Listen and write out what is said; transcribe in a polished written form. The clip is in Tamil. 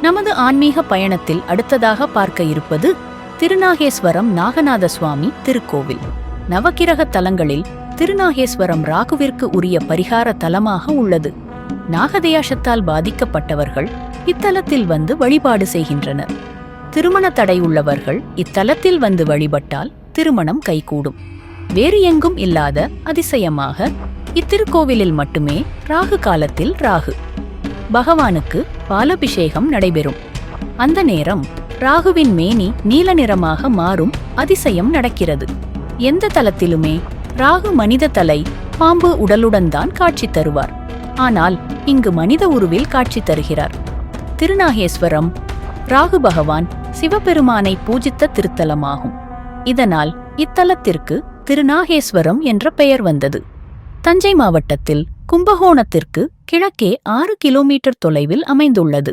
நமது ஆன்மீக பயணத்தில் அடுத்ததாக பார்க்க இருப்பது திருநாகேஸ்வரம் நாகநாத சுவாமி திருக்கோவில். நவக்கிரக தலங்களில் திருநாகேஸ்வரம் ராகுவிற்கு உரிய பரிகார தலமாக உள்ளது. நாகதேயாசத்தால் பாதிக்கப்பட்டவர்கள் இத்தலத்தில் வந்து வழிபாடு செய்கின்றனர். திருமண தடை உள்ளவர்கள் இத்தலத்தில் வந்து வழிபட்டால் திருமணம் கைகூடும். வேறு எங்கும் இல்லாத அதிசயமாக இத்திருக்கோவிலில் மட்டுமே ராகு காலத்தில் ராகு பகவானுக்கு பாலபிஷேகம் நடைபெறும். அந்த நேரம் ராகுவின் மேனி நீல நிறமாக மாறும் அதிசயம் நடக்கிறது. எந்த தலத்திலுமே ராகு மனித தலை பாம்பு உடலுடன் தான் காட்சி தருவார். ஆனால் இங்கு மனித உருவில் காட்சி தருகிறார். திருநாகேஸ்வரம் ராகு பகவான் சிவபெருமானை பூஜித்த திருத்தலமாகும். இதனால் இத்தலத்திற்கு திருநாகேஸ்வரம் என்ற பெயர் வந்தது. தஞ்சை மாவட்டத்தில் கும்பகோணத்திற்கு கிழக்கே 6 கிலோமீட்டர் தொலைவில் அமைந்துள்ளது.